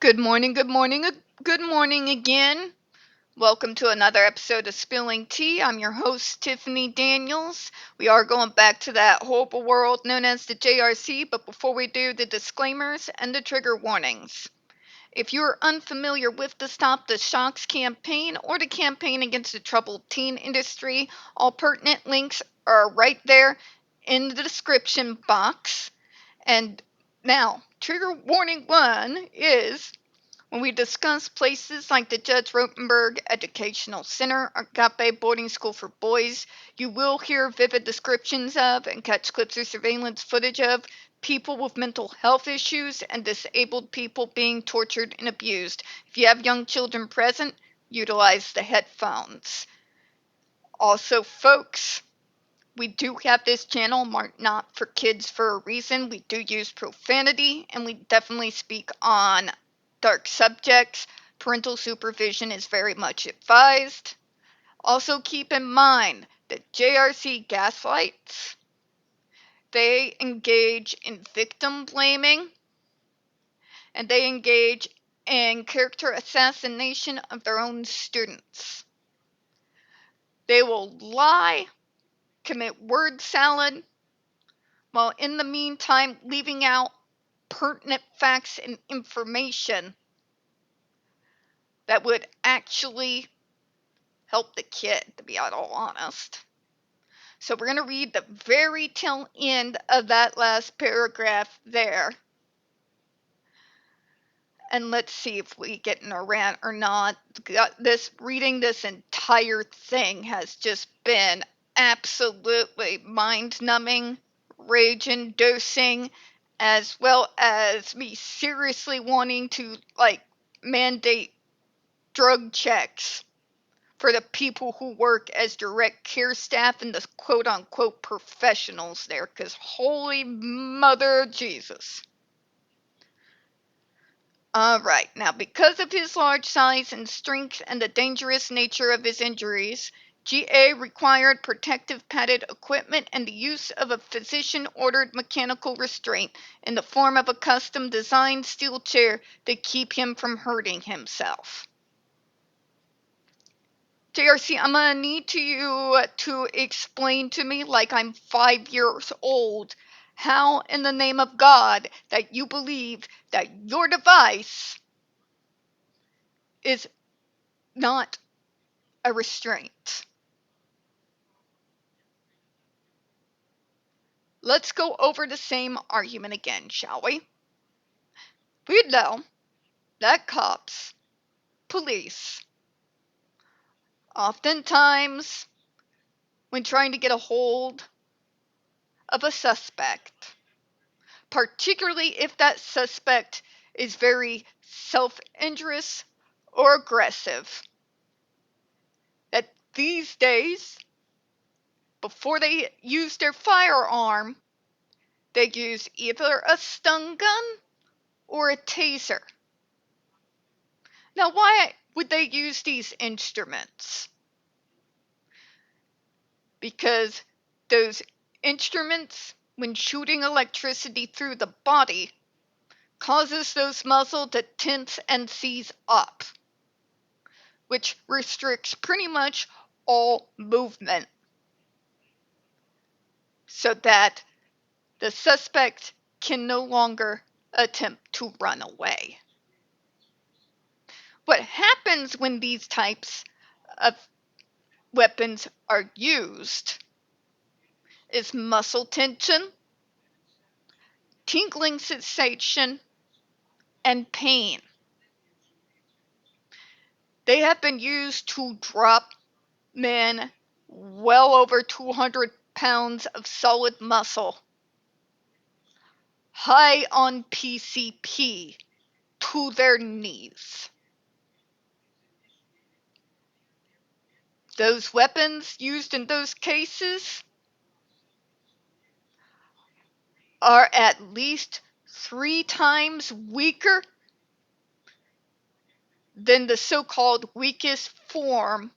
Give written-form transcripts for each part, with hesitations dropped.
Good morning, good morning, good morning again. Welcome to another episode of Spilling Tea. I'm your host, Tiffany Daniels. We are going back to that horrible world known as the JRC, but before we do, the disclaimers and the trigger warnings. If you're unfamiliar with the Stop the Shocks campaign or the campaign against the troubled teen industry, all pertinent links are right there in the description box. And now, trigger warning one is when we discuss places like the Judge Rotenberg Educational Center, Agape Boarding School for Boys, you will hear vivid descriptions of and catch clips or surveillance footage of people with mental health issues and disabled people being tortured and abused. If you have young children present, utilize the headphones. Also, folks, we do have this channel marked not for kids for a reason. We do use profanity and we definitely speak on dark subjects. Parental supervision is very much advised. Also, keep in mind that JRC gaslights, they engage in victim blaming and they engage in character assassination of their own students. They will lie, commit word salad, while in the meantime leaving out pertinent facts and information that would actually help the kid, to be all honest. So we're going to read the very tail end of that last paragraph there. And let's see if we get in a rant or not. Reading this entire thing has just been absolutely mind-numbing, rage-inducing, as well as me seriously wanting to mandate drug checks for the people who work as direct care staff and the quote-unquote professionals there, because holy mother Jesus. Alright, now because of his large size and strength and the dangerous nature of his injuries, GA required protective padded equipment and the use of a physician-ordered mechanical restraint in the form of a custom-designed steel chair to keep him from hurting himself. JRC, I'm gonna need you to explain to me, like I'm 5 years old, how in the name of God that you believe that your device is not a restraint. Let's go over the same argument again, shall we? We know that cops, police, oftentimes, when trying to get a hold of a suspect, particularly if that suspect is very self-injurious or aggressive, that these days, before they use their firearm, they use either a stun gun or a taser. Now, why would they use these instruments? Because those instruments, when shooting electricity through the body, causes those muscles to tense and seize up, which restricts pretty much all movement, so that the suspect can no longer attempt to run away. What happens when these types of weapons are used is muscle tension, tingling sensation, and pain. They have been used to drop men well over 200 pounds of solid muscle, high on PCP, to their knees. Those weapons used in those cases are at least 3 times weaker than the so-called weakest form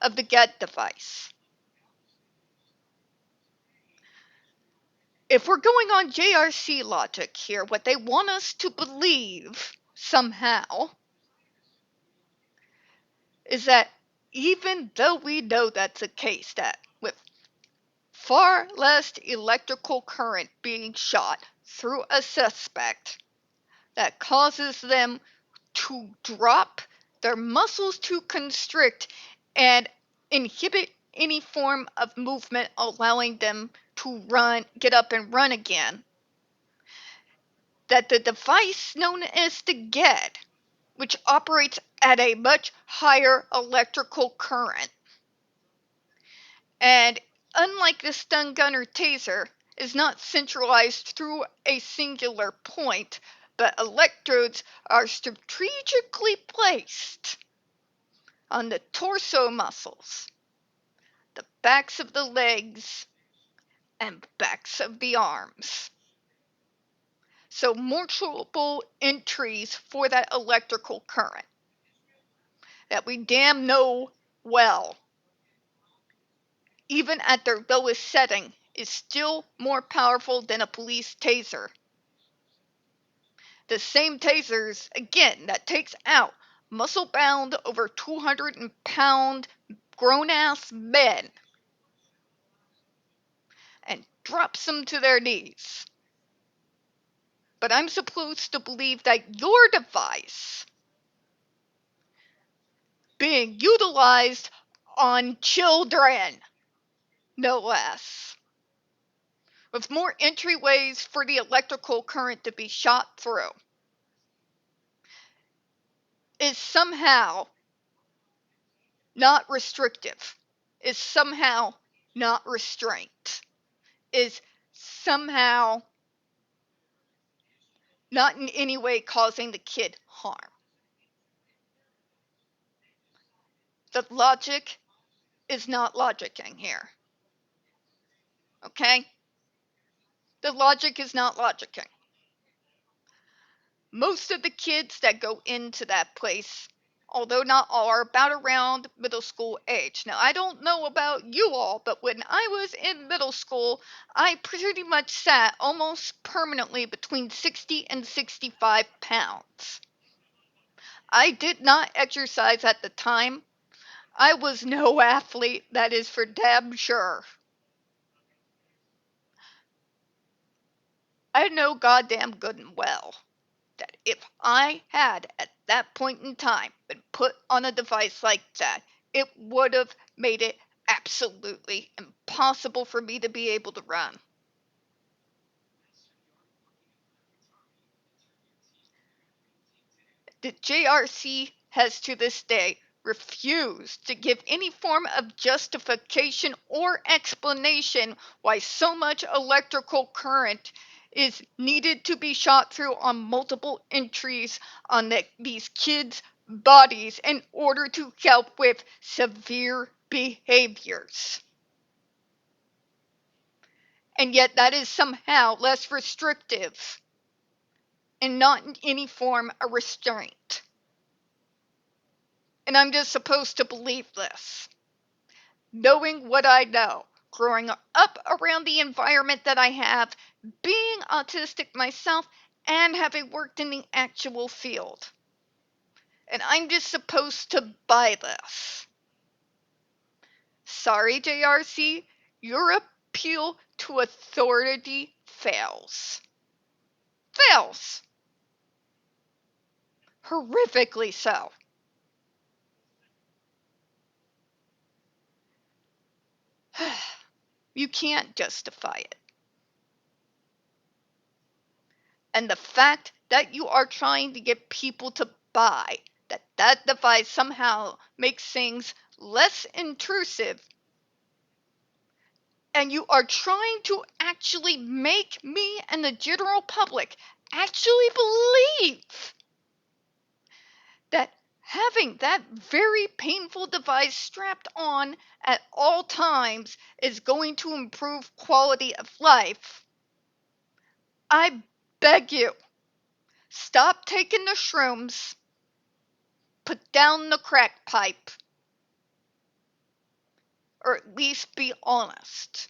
of the GED device. If we're going on JRC logic here, what they want us to believe somehow is that even though we know that's the case, that with far less electrical current being shot through a suspect that causes them to drop, their muscles to constrict and inhibit any form of movement, allowing them to get up and run again, that the device known as the GED, which operates at a much higher electrical current, and unlike the stun gun or taser, is not centralized through a singular point, but electrodes are strategically placed on the torso muscles, the backs of the legs, and backs of the arms. So multiple entries for that electrical current that we damn know well, even at their lowest setting, is still more powerful than a police taser. The same tasers, again, that takes out muscle-bound, over 200-pound grown-ass men and drops them to their knees. But I'm supposed to believe that your device being utilized on children, no less, with more entryways for the electrical current to be shot through, is somehow not restrictive, is somehow not restraint, is somehow not in any way causing the kid harm. The logic is not logicking here. Okay? The logic is not logicking. Most of the kids that go into that place, although not all, are about around middle school age. Now, I don't know about you all, but when I was in middle school, I pretty much sat almost permanently between 60 and 65 pounds. I did not exercise at the time. I was no athlete, that is for damn sure. I know goddamn good and well that if I had, at that point in time, been put on a device like that, it would have made it absolutely impossible for me to be able to run. The JRC has to this day refused to give any form of justification or explanation why so much electrical current is needed to be shot through on multiple entries on these kids' bodies in order to help with severe behaviors. And yet that is somehow less restrictive and not in any form a restraint. And I'm just supposed to believe this, knowing what I know, growing up around the environment that I have, being autistic myself, and having worked in the actual field. And I'm just supposed to buy this. Sorry, JRC, your appeal to authority fails. Fails. Horrifically so. You can't justify it. And the fact that you are trying to get people to buy that device somehow makes things less intrusive, and you are trying to actually make me and the general public actually believe that having that very painful device strapped on at all times is going to improve quality of life. I beg you, stop taking the shrooms, put down the crack pipe, or at least be honest.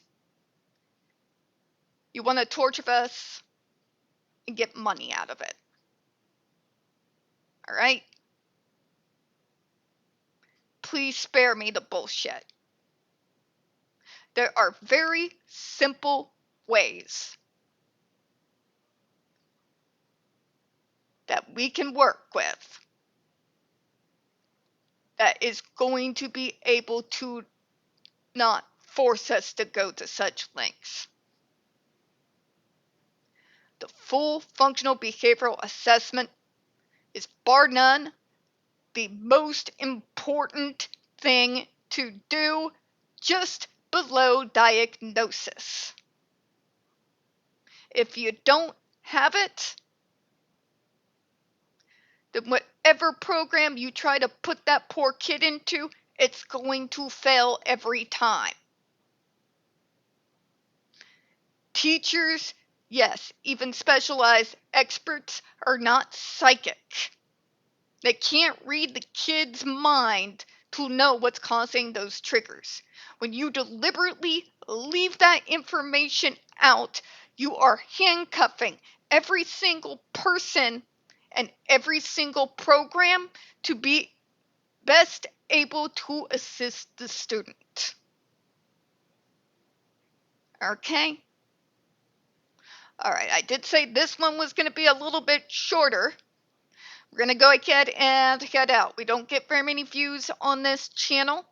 You want to torture us and get money out of it. Alright? Please spare me the bullshit. There are very simple ways that we can work with that is going to be able to not force us to go to such lengths. The full functional behavioral assessment is bar none the most important thing to do just below diagnosis. If you don't have it, then whatever program you try to put that poor kid into, it's going to fail every time. Teachers, yes, even specialized experts are not psychic. They can't read the kid's mind to know what's causing those triggers. When you deliberately leave that information out, you are handcuffing every single person and every single program to be best able to assist the student. Okay? All right, I did say this one was going to be a little bit shorter. We're going to go ahead and head out. We don't get very many views on this channel.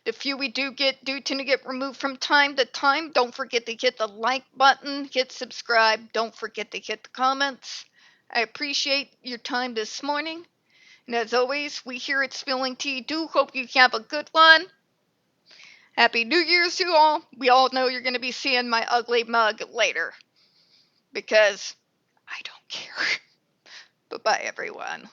The few we do tend to get removed from time to time. Don't forget to hit the like button, hit subscribe. Don't forget to hit the comments. I appreciate your time this morning. And as always, we here at Spilling Tea do hope you have a good one. Happy New Year's to all. We all know you're going to be seeing my ugly mug later. Because I don't care. Bye-bye, everyone.